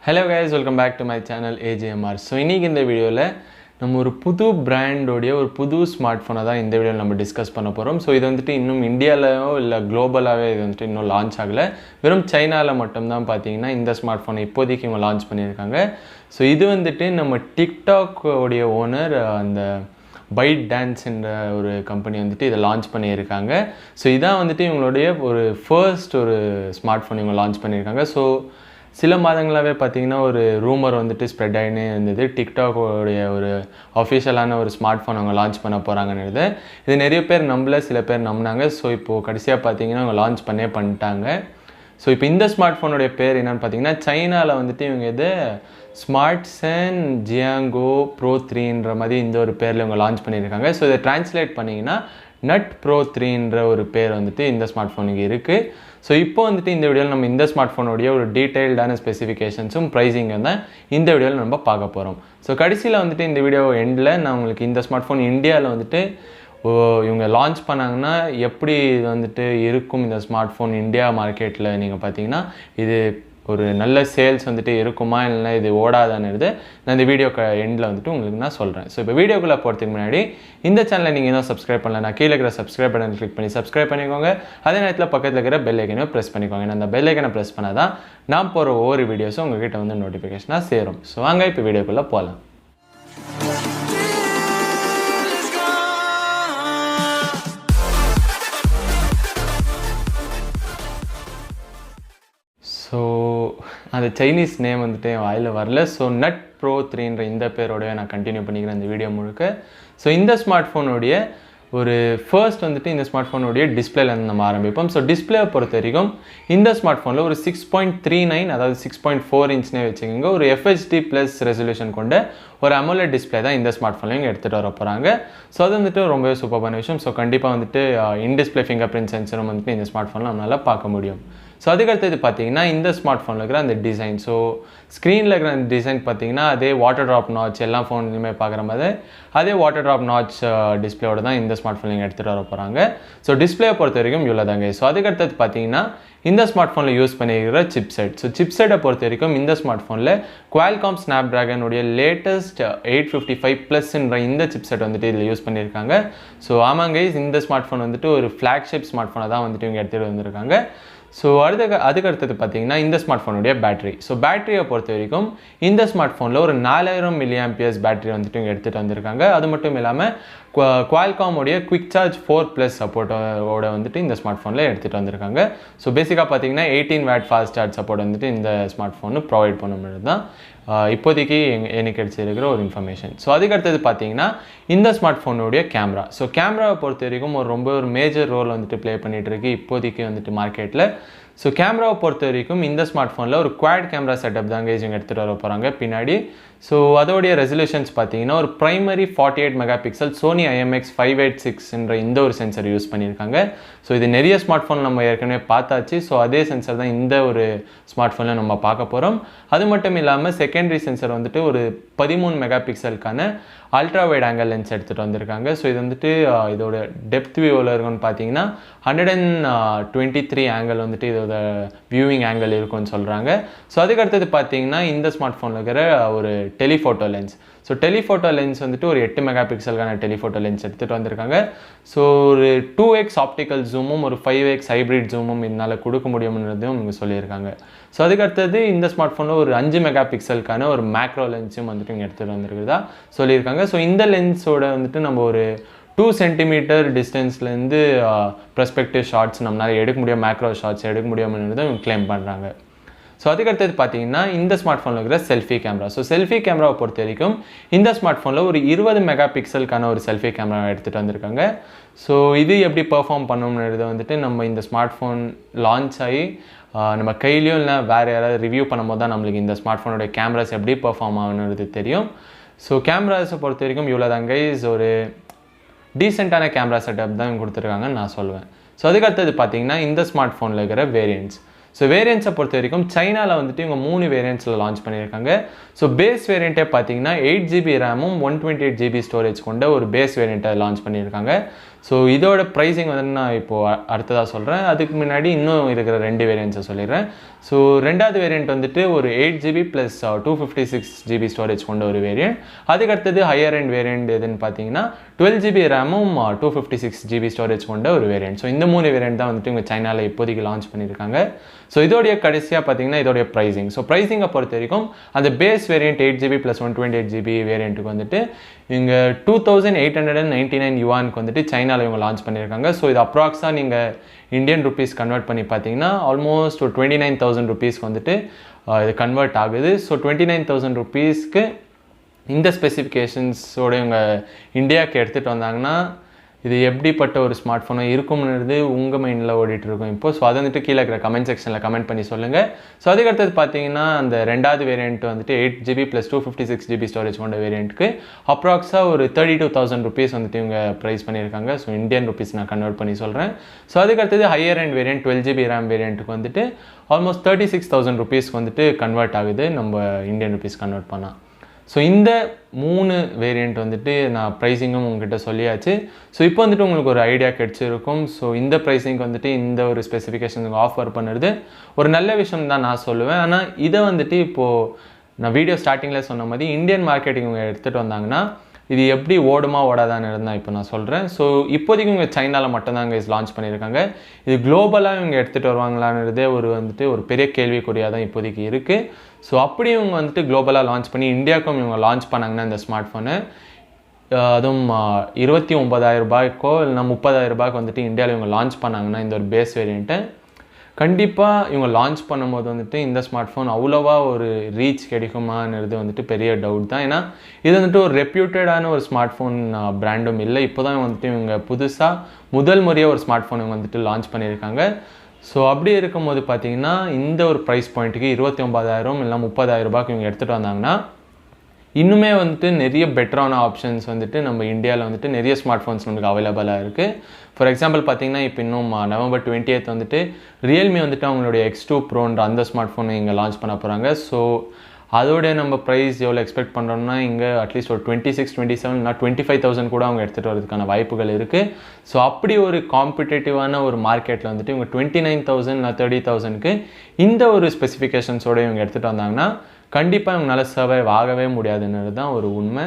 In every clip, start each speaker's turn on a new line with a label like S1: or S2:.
S1: Hello guys, welcome back to my channel AJMR. So இன்னைக்கு இந்த வீடியோல நம்ம ஒரு புது பிராண்டோட ஒரு புது ஸ்மார்ட் ஃபோனை தான் இந்த வீடியோல நம்ம டிஸ்கஸ் பண்ண போறோம். ஸோ இது வந்துட்டு இன்னும் இந்தியாலயோ இல்லை குளோபலாகவே இது வந்துட்டு இன்னும் லான்ச் ஆகலை. வெறும் சைனாவில் மட்டும்தான் பார்த்தீங்கன்னா இந்த ஸ்மார்ட் ஃபோனை இப்போதைக்கு இவங்க லான்ச் பண்ணியிருக்காங்க. ஸோ இது வந்துட்டு நம்ம டிக்டாக் உடைய ஓனர் அந்த பைட் டான்ஸ் என்ற ஒரு கம்பெனி வந்துட்டு இதை லான்ச் பண்ணியிருக்காங்க. ஸோ இதான் வந்துட்டு இவங்களுடைய ஒரு ஃபர்ஸ்ட் ஒரு ஸ்மார்ட் ஃபோன் இவங்க லான்ச் பண்ணியிருக்காங்க. ஸோ சில மாதங்களாகவே பார்த்தீங்கன்னா ஒரு ரூமர் வந்துட்டு ஸ்ப்ரெட் ஆகினே இருந்தது, டிக்டாக்கோடைய ஒரு அஃபிஷியலான ஒரு ஸ்மார்ட் ஃபோன் அவங்க லான்ச் பண்ண போகிறாங்கன்னு. இது நிறைய பேர் நம்பல, சில பேர் நம்பினாங்க. ஸோ இப்போது கடைசியாக பார்த்தீங்கன்னா அவங்க லான்ச் பண்ணிட்டாங்க. ஸோ இப்போ இந்த ஸ்மார்ட் ஃபோனுடைய பேர் என்னென்னு பார்த்தீங்கன்னா, சைனாவில் வந்துட்டு இவங்க இது ஸ்மார்ட்சன் ஜியாங்கோ ப்ரோ 3ன்ற மாதிரி இந்த ஒரு பேரில் இவங்க லான்ச் பண்ணியிருக்காங்க. ஸோ இதை டிரான்ஸ்லேட் பண்ணிங்கன்னா நட் ப்ரோ 3ன்ற ஒரு பேர் வந்துட்டு இந்த ஸ்மார்ட் ஃபோனுக்கு இருக்குது. ஸோ இப்போ வந்துட்டு இந்த வீடியோவில் நம்ம இந்த ஸ்மார்ட் ஃபோனுடைய ஒரு டீட்டெயில்டான ஸ்பெசிஃபிகேஷன்ஸும் ப்ரைஸிங்கும் தான் இந்த வீடியோவில் நம்ம பார்க்க போகிறோம். ஸோ கடைசியில் வந்துட்டு இந்த வீடியோ எண்டில் நான் உங்களுக்கு இந்த ஸ்மார்ட் ஃபோன் இந்தியாவில் வந்துட்டு இவங்க லான்ச் பண்ணாங்கன்னா எப்படி இது வந்துட்டு இருக்கும் இந்த ஸ்மார்ட் ஃபோன் இந்தியா மார்க்கெட்டில் நீங்கள் பார்த்தீங்கன்னா இது ஒரு நல்ல சேல்ஸ் வந்துட்டு இருக்குமா இல்லைனா இது ஓடாதான்னு நான் இந்த வீடியோ எண்டில் வந்துட்டு உங்களுக்கு நான் சொல்கிறேன். ஸோ இப்போ வீடியோக்குள்ளே போகிறதுக்கு முன்னாடி இந்த சேனலை நீங்கள் இன்னும் சப்ஸ்கிரைப் பண்ணலன்னா கீழே இருக்கிற சப்ஸ்கிரைப் பட்டன் கிளிக் பண்ணி சப்ஸ்கிரைப் பண்ணிக்கோங்க. அதே நேரத்தில் பக்கத்தில் இருக்கிற பெல் ஐக்கனை ப்ரெஸ் பண்ணிக்கோங்க. ஏன்னா அந்த பெல் ஐக்கனை ப்ரெஸ் பண்ணால் தான் நான் போகிற ஒவ்வொரு வீடியோஸும் உங்ககிட்ட வந்து நோட்டிஃபிகேஷனாக சேரும். ஸோ வாங்க இப்போ வீடியோக்குள்ளே போகலாம். ஸோ அந்த சைனீஸ் நேம் வந்துட்டு என் வாயில் வரல. ஸோ நட் ப்ரோ 3ன்ற இந்த பேரோடைய நான் கண்டினியூ பண்ணிக்கிறேன் இந்த வீடியோ முழுக்க. ஸோ இந்த ஸ்மார்ட் ஃபோனுடைய ஒரு ஃபர்ஸ்ட் வந்துட்டு இந்த ஸ்மார்ட் ஃபோனுடைய டிஸ்பிளேலேருந்து நம்ம ஆரம்பிப்போம். ஸோ டிஸ்பிளேவை பொறுத்த வரைக்கும் இந்த ஸ்மார்ட் ஃபோனில் ஒரு 6.39 அதாவது 6.4 இன்ச்னே வச்சுக்கோங்க, ஒரு FHD ப்ளஸ் ரெசல்யூஷன் கொண்ட ஒரு AMOLED டிஸ்பிளே தான் இந்த ஸ்மார்ட் ஃபோனில் இங்கே எடுத்துகிட்டு வர போகிறாங்க. ஸோ அது வந்துட்டு ரொம்பவே சூப்பரான விஷயம். ஸோ கண்டிப்பாக வந்துட்டு இன் டிஸ்பிளே ஃபிங்கர் பிரிண்ட் சென்சரும் வந்துட்டு இந்த ஸ்மார்ட் ஃபோனில் நம்மளால் பார்க்க முடியும். ஸோ அதுக்கடுத்தது பார்த்தீங்கன்னா இந்த ஸ்மார்ட் ஃபோனில் இருக்கிற அந்த டிசைன், ஸோ ஸ்க்ரீனில் இருக்கிற அந்த டிசைன் பார்த்தீங்கன்னா அதே வாட்டர் ட்ராப் நாட்ச் எல்லா ஃபோன்லையுமே பார்க்குற மாதிரி அதே வாட்டர் ட்ராப் நாட்ச் டிஸ்பிளேயோட தான் இந்த ஸ்மார்ட் ஃபோன் நீங்கள் எடுத்துகிட்டு வர போகிறாங்க. ஸோ டிஸ்பிளே பொறுத்த வரைக்கும் இவ்வளோ தாங்க. ஸோ அதுக்கடுத்தது பார்த்தீங்கன்னா இந்த ஸ்மார்ட் ஃபோனில் யூஸ் பண்ணியிருக்கிற சிப்செட். ஸோ சிப்செட்டை பொறுத்த வரைக்கும் இந்த ஸ்மார்ட் ஃபோனில் குவால்காம் ஸ்னாப்ட்ராகனுடைய லேட்டஸ்ட் 855+ இந்த சிப்செட் வந்துட்டு இதில் யூஸ் பண்ணியிருக்காங்க. ஸோ ஆமாங்க, இந்த ஸ்மார்ட் ஃபோன் வந்துட்டு ஒரு ஃப்ளாக்ஷிப் ஸ்மார்ட் ஃபோனை தான் வந்துட்டு இவங்க எடுத்துகிட்டு வந்திருக்காங்க. ஸோ அதுக்கு அடுத்தது பார்த்தீங்கன்னா இந்த ஸ்மார்ட் ஃபோனுடைய பேட்டரி. ஸோ பேட்டரியை பொறுத்த வரைக்கும் இந்த ஸ்மார்ட் ஃபோனில் ஒரு 4000 mAh பேட்டரி வந்துட்டு இங்கே எடுத்துகிட்டு வந்திருக்காங்க. அது மட்டும் இல்லாமல் குவால்காமோடைய குவிக் சார்ஜ் 4+ சப்போர்ட்டோட வந்துட்டு இந்த ஸ்மார்ட் ஃபோனில் எடுத்துகிட்டு வந்திருக்காங்க. ஸோ பேசிக்காக பார்த்தீங்கன்னா 18 W ஃபாஸ்ட் சார்ஜ் சப்போர்ட் வந்துட்டு இந்த ஸ்மார்ட் ஃபோனு ப்ரொவைட் பண்ண முடியாது தான் இப்போதைக்கு எனக்கு கிடைச்சிருக்கிற ஒரு இன்ஃபர்மேஷன். ஸோ அதுக்கடுத்தது பார்த்தீங்கன்னா இந்த ஸ்மார்ட் ஃபோனுடைய கேமரா. ஸோ கேமராவை பொறுத்த வரைக்கும் ஒரு மேஜர் ரோல் வந்துட்டு ப்ளே பண்ணிகிட்டு இருக்கு இப்போதைக்கு வந்துட்டு மார்க்கெட்டில். ஸோ கேமராவை பொறுத்த வரைக்கும் இந்த ஸ்மார்ட் ஃபோனில் ஒரு குவாட் கேமரா செட்டப் தாங்க இவங்க எடுத்துகிட்டு வர போகிறாங்க பின்னாடி. ஸோ அதோடைய ரெசல்யூஷன்ஸ் பார்த்தீங்கன்னா ஒரு ப்ரைமரி 48 MP சோனி IMX586ன்ற இந்த ஒரு சென்சர் யூஸ் பண்ணியிருக்காங்க. ஸோ இது நிறைய ஸ்மார்ட் ஃபோன் நம்ம ஏற்கனவே பார்த்தாச்சு. ஸோ அதே சென்சர் தான் இந்த ஒரு ஸ்மார்ட் ஃபோனில் நம்ம பார்க்க போகிறோம். அது மட்டும் இல்லாமல் செகண்டரி சென்சர் வந்துட்டு ஒரு 13 MP ultra wide angle lens எடுத்துகிட்டு வந்திருக்காங்க. ஸோ இது வந்துட்டு இதோட டெப்த் வியூவில் இருக்குன்னு பார்த்தீங்கன்னா 123 ஆங்கிள் வந்துட்டு இதோட வியூவிங் ஆங்கிள் இருக்குன்னு சொல்கிறாங்க. ஸோ அதுக்கடுத்தது பார்த்தீங்கன்னா இந்த ஸ்மார்ட் ஃபோனில் இருக்கிற ஒரு telephoto lens. So telephoto lens வந்துட்டு ஒரு 8 MP டெலிஃபோட்டோ லென்ஸ் எடுத்துகிட்டு வந்திருக்காங்க. ஸோ ஒரு 2x ஆப்டிக்கல் ஜூமும் ஒரு 5x ஹைப்ரிட் ஜூமும் இதனால் கொடுக்க முடியும்ன்றதையும் இவங்க சொல்லியிருக்காங்க. ஸோ அதுக்கடுத்தது இந்த ஸ்மார்ட் ஃபோனில் ஒரு 5 MP ஒரு மேக்ரோ லென்ஸும் வந்துட்டு இங்கே எடுத்துகிட்டு வந்திருக்குதா சொல்லியிருக்காங்க. ஸோ இந்த லென்ஸோட வந்துட்டு நம்ம ஒரு 2 cm டிஸ்டன்ஸ்லேருந்து ப்ரெஸ்பெக்டிவ் ஷார்ட்ஸ் நம்மளால் எடுக்க முடியும், மேக்ரோ ஷார்ட்ஸ் எடுக்க முடியும்ன்றதை இவங்க கிளைம் பண்ணுறாங்க. ஸோ அதுக்கடுத்தது பார்த்தீங்கன்னா இந்த ஸ்மார்ட் ஃபோனில் இருக்கிற செல்ஃபி கேமரா. ஸோ செல்ஃபி கேமராவை பொறுத்த வரைக்கும் இந்த ஸ்மார்ட் ஃபோனில் ஒரு 20 MP ஒரு செல்ஃபி கேமரா எடுத்துகிட்டு வந்திருக்காங்க. ஸோ இது எப்படி பெர்ஃபார்ம் பண்ணணும்ன்றதை வந்துட்டு நம்ம இந்த ஸ்மார்ட் ஃபோன் லான்ச் ஆகி நம்ம கையிலையும் இல்லை வேறு யாராவது ரிவ்யூ பண்ணும்போது தான் நம்மளுக்கு இந்த ஸ்மார்ட் ஃபோனுடைய கேமராஸ் எப்படி பெர்ஃபார்ம் ஆகணுன்றது தெரியும். ஸோ கேமராஸை பொறுத்த வரைக்கும் இவ்வளோ தாங்க, ஒரு டீசெண்டான கேமரா செட்டப் தான் கொடுத்துருக்காங்கன்னு நான் சொல்லுவேன். ஸோ அதுக்கடுத்தது பார்த்தீங்கன்னா இந்த ஸ்மார்ட் ஃபோனில் இருக்கிற வேரியன்ட்ஸ். ஸோ வேரியன்ட்ஸை பொறுத்த வரைக்கும் சைனாவில் வந்துட்டு இவங்க 3 வேரியன்ட்ஸில் லான்ச் பண்ணியிருக்காங்க. ஸோ பேஸ் வேரியண்ட்டே பார்த்தீங்கன்னா 8GB ரேமும் 128GB ஸ்டோரேஜ் கொண்ட ஒரு பேஸ் வேரியண்ட்டை லான்ச் பண்ணியிருக்காங்க. ஸோ இதோட ப்ரைஸிங் வந்து நான் இப்போது அடுத்ததாக சொல்கிறேன். அதுக்கு முன்னாடி இன்னும் இருக்கிற 2 வேரியண்ட்ஸை சொல்லிடுறேன். ஸோ 2வது வேரியண்ட் வந்துட்டு ஒரு 8GB ப்ளஸ் 256GB ஸ்டோரேஜ் கொண்ட ஒரு வேரியண்ட். அதுக்கடுத்தது ஹையர் எண்ட் வேரியண்ட் எதுன்னு பார்த்தீங்கன்னா 12GB ரேமும் 256GB ஸ்டோரேஜ் கொண்ட ஒரு வேரியண்ட். ஸோ இந்த 3 வேரியண்ட் தான் வந்துட்டு இவங்க சைனாவில் இப்போதைக்கு லான்ச் பண்ணியிருக்காங்க. ஸோ இதோடைய கடைசியாக பார்த்தீங்கன்னா இதோடைய ப்ரைஸிங். ஸோ ப்ரைஸிங்கை பொறுத்த வரைக்கும் அந்த base variant 8GB plus 128GB வேரியண்ட்டுக்கு வந்துட்டு இங்கே 2899 யுவானுக்கு வந்துட்டு சைனாவில் இவங்க லான்ச் பண்ணியிருக்காங்க. ஸோ இது அப்ராக்ஸாக நீங்கள் இந்தியன் ருபீஸ் கன்வெர்ட் பண்ணி பார்த்தீங்கன்னா ஆல்மோஸ்ட் ஒரு 29,000 ருபீஸ்க்கு வந்துட்டு இது கன்வெர்ட் ஆகுது. ஸோ 29,000 ருபீஸ்க்கு இந்த ஸ்பெசிஃபிகேஷன்ஸோட இவங்க இந்தியாவுக்கு எடுத்துகிட்டு வந்தாங்கன்னா இது எப்படிப்பட்ட ஒரு ஸ்மார்ட் ஃபோனாக இருக்கும்ன்றது உங்கள் மைண்டில் ஓடிட்டு இருக்கும் இப்போ. ஸோ அதை வந்துட்டு கீழே இருக்கிற கமெண்ட் செக்ஷனில் கமெண்ட் பண்ணி சொல்லுங்கள். ஸோ அதுக்கடுத்தது பார்த்தீங்கன்னா அந்த 2வது வேரியண்ட் வந்துட்டு 8GB ப்ளஸ் 256GB ஸ்டோரேஜ் கொண்ட வேரியண்ட்டுக்கு அப்ராக்ஸாக ஒரு 32,000 ருபீஸ் வந்துட்டு இவங்க ப்ரைஸ் பண்ணியிருக்காங்க. ஸோ இந்தியன் ருபீஸ் நான் கன்வெர்ட் பண்ணி சொல்கிறேன். ஸோ அதுக்கடுத்தது higher end variant 12GB RAM வேரியண்ட்டுக்கு வந்துட்டு ஆல்மோஸ்ட் 36,000 ருபீஸ்க்கு வந்துட்டு கன்வெர்ட் ஆகுது நம்ம இந்தியன் ருபீஸ் கன்வெர்ட் பண்ணால். ஸோ இந்த 3 வேரியண்ட் வந்துட்டு நான் ப்ரைஸிங்கும் உங்ககிட்ட சொல்லியாச்சு. ஸோ இப்போ வந்துட்டு உங்களுக்கு ஒரு ஐடியா கிடச்சிருக்கும். ஸோ இந்த ப்ரைஸிங்க்கு வந்துட்டு இந்த ஒரு ஸ்பெசிஃபிகேஷனுக்கு ஆஃபர் பண்ணுறது ஒரு நல்ல விஷயம் தான் நான் சொல்லுவேன். ஆனால் இதை வந்துட்டு இப்போது நான் வீடியோ ஸ்டார்டிங்கில் சொன்ன மாதிரி இந்தியன் மார்க்கெட்டிங் இவங்க எடுத்துகிட்டு வந்தாங்கன்னா இது எப்படி ஓடுமா ஓடாதான்னு இருந்தால் இப்போ நான் சொல்கிறேன். ஸோ இப்போதைக்கு இவங்க சைனாவில் மட்டும்தான் இங்கே லான்ச் பண்ணியிருக்காங்க. இது குளோபலாக இவங்க எடுத்துகிட்டு வருவாங்களான்றதே ஒரு பெரிய கேள்விக்குறியாக தான் இப்போதைக்கு இருக்குது. ஸோ அப்படி இவங்க வந்துட்டு குளோபலாக லான்ச் பண்ணி இந்தியாவுக்கும் இவங்க லான்ச் பண்ணாங்கன்னா இந்த ஸ்மார்ட் ஃபோனு அதுவும் 29,000 ரூபாய்க்கோ இல்லைனா 30,000 ரூபாய்க்கு வந்துட்டு இந்தியாவில் இவங்க லான்ச் பண்ணாங்கன்னா இந்த ஒரு பேஸ் வேரியண்ட்டை கண்டிப்பாக இவங்க லான்ச் பண்ணும்போது வந்துட்டு இந்த ஸ்மார்ட் ஃபோன் அவ்வளோவா ஒரு ரீச் கிடைக்குமான்றது வந்துட்டு பெரிய டவுட் தான். ஏன்னா இது வந்துட்டு ஒரு ரெப்யூட்டடான ஒரு ஸ்மார்ட் ஃபோன் பிராண்டும் இல்லை. இப்போ தான் வந்துட்டு இவங்க புதுசாக முதல் முறையாக ஒரு ஸ்மார்ட் ஃபோன் இவங்க வந்துட்டு லான்ச் பண்ணியிருக்காங்க. ஸோ அப்படி இருக்கும்போது பார்த்தீங்கன்னா இந்த ஒரு ப்ரைஸ் பாயிண்ட்டுக்கு 29,000 இல்லை 30,000 ரூபாய்க்கு இவங்க எடுத்துகிட்டு வந்தாங்கன்னா இன்னுமே வந்துட்டு நிறைய பெட்டரான ஆப்ஷன்ஸ் வந்துட்டு நம்ம இந்தியாவில் வந்துட்டு நிறைய ஸ்மார்ட் ஃபோன்ஸ் நமக்கு அவைலபிளாக இருக்குது. ஃபார் எக்ஸாம்பிள் பார்த்தீங்கன்னா இப்போ இன்னும் November 20th வந்துட்டு ரியல்மி வந்துட்டு அவங்களுடைய X2 ப்ரோன்ற அந்த ஸ்மார்ட் ஃபோனை இங்கே லான்ச் பண்ண போகிறாங்க. ஸோ அதோடைய நம்ம ப்ரைஸ் எவ்வளோ எக்ஸ்பெக்ட் பண்ணுறோம்னா இங்கே அட்லீஸ்ட் ஒரு 26, 27 இல்லை 25,000 கூட அவங்க எடுத்துகிட்டு வரதுக்கான வாய்ப்புகள் இருக்குது. ஸோ அப்படி ஒரு காம்படிட்டிவான ஒரு மார்க்கெட்டில் வந்துட்டு இவங்க 29,000 இல்லை 30,000க்கு இந்த ஒரு ஸ்பெசிஃபிகேஷன்ஸோடு இவங்க எடுத்துகிட்டு வந்தாங்கன்னா கண்டிப்பாக இவங்களால சர்வைவ் ஆகவே முடியாதுன்றது தான் ஒரு உண்மை.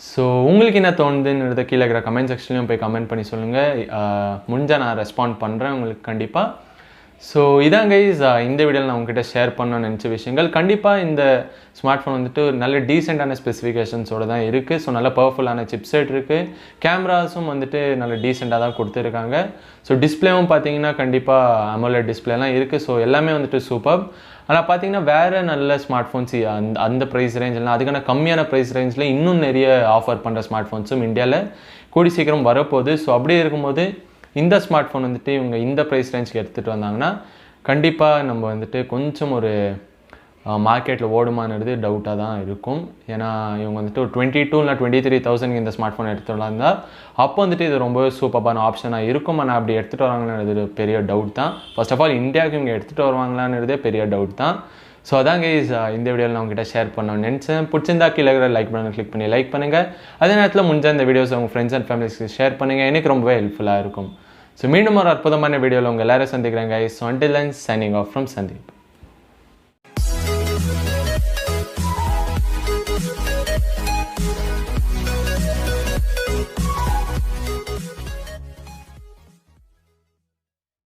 S1: ஸோ உங்களுக்கு என்ன தோணுதுன்றத கீழே இருக்கிற கமெண்ட் செக்ஷன்லையும் போய் கமெண்ட் பண்ணி சொல்லுங்கள். முடிஞ்சால் நான் ரெஸ்பாண்ட் பண்ணுறேன் உங்களுக்கு கண்டிப்பாக. ஸோ இதான் கைஸ் இந்த வீடியோவில் நான் உங்ககிட்ட ஷேர் பண்ணணும்னு நினச்ச விஷயங்கள். கண்டிப்பாக இந்த ஸ்மார்ட் ஃபோன் வந்துட்டு ஒரு நல்ல டீசெண்டான ஸ்பெசிஃபிகேஷன்ஸோடு தான் இருக்குது. ஸோ நல்ல பவர்ஃபுல்லான சிப்செட் இருக்குது. கேமராஸும் வந்துட்டு நல்ல டீசெண்டாக தான் கொடுத்துருக்காங்க. ஸோ டிஸ்பிளேவும் பார்த்தீங்கன்னா கண்டிப்பாக AMOLED டிஸ்பிளேலாம் இருக்குது. ஸோ எல்லாமே வந்துட்டு சூப்பர். ஆனால் பார்த்தீங்கன்னா வேறு நல்ல ஸ்மார்ட் ஃபோன்ஸ் அந்த ப்ரைஸ் ரேஞ்சில் அதுக்கான கம்மியான ப்ரைஸ் ரேஞ்சில் இன்னும் நிறைய ஆஃபர் பண்ணுற ஸ்மார்ட் ஃபோன்ஸும் இந்தியாவில் கூடி சீக்கிரம் வரப்போகுது. ஸோ அப்படி இருக்கும்போது இந்த ஸ்மார்ட் ஃபோன் வந்துட்டு இவங்க இந்த ப்ரைஸ் ரேஞ்சுக்கு எடுத்துகிட்டு வந்தாங்கன்னா கண்டிப்பாக நம்ம வந்துட்டு கொஞ்சம் ஒரு மார்க்கெட்டில் ஓடுமானது டவுட்டாக தான் இருக்கும். ஏன்னா இவங்க வந்துட்டு ஒரு 22 இல்லை 23,000 இந்த ஸ்மார்ட் ஃபோன் எடுத்துகிட்டு வந்தால் அப்போ வந்துட்டு இது ரொம்ப சூப்பரான ஆப்ஷனாக இருக்கும். ஆனால் அப்படி எடுத்துகிட்டு வராங்கன்றது பெரிய டவுட் தான். ஃபர்ஸ்ட் ஆஃப் ஆல் இந்தியாவுக்கு இவங்க எடுத்துகிட்டு வருவாங்களான்றதே பெரிய டவுட் தான். ஸோ அதான் கைஸ் இந்த வீடியோவில் நான் உங்ககிட்ட ஷேர் பண்ணணும்னு நினச்சேன். பிடிச்சிருந்தா கீழே லைக் பண்ணுங்க, கிளிக் பண்ணி லைக் பண்ணுங்கள். அதே நேரத்தில் முடிஞ்ச இந்த வீடியோஸ் உங்கள் ஃப்ரெண்ட்ஸ் அண்ட் ஃபேமிலிஸ்க்கு ஷேர் பண்ணுங்கள். எனக்கு ரொம்பவே ஹெல்ப்ஃபுல்லாக இருக்கும். ஸோ மீண்டும் ஒரு அற்புதமான வீடியோவில் உங்கள் எல்லாரும் சந்திக்கிறேன் guys. So until then, signing off from Sandeep.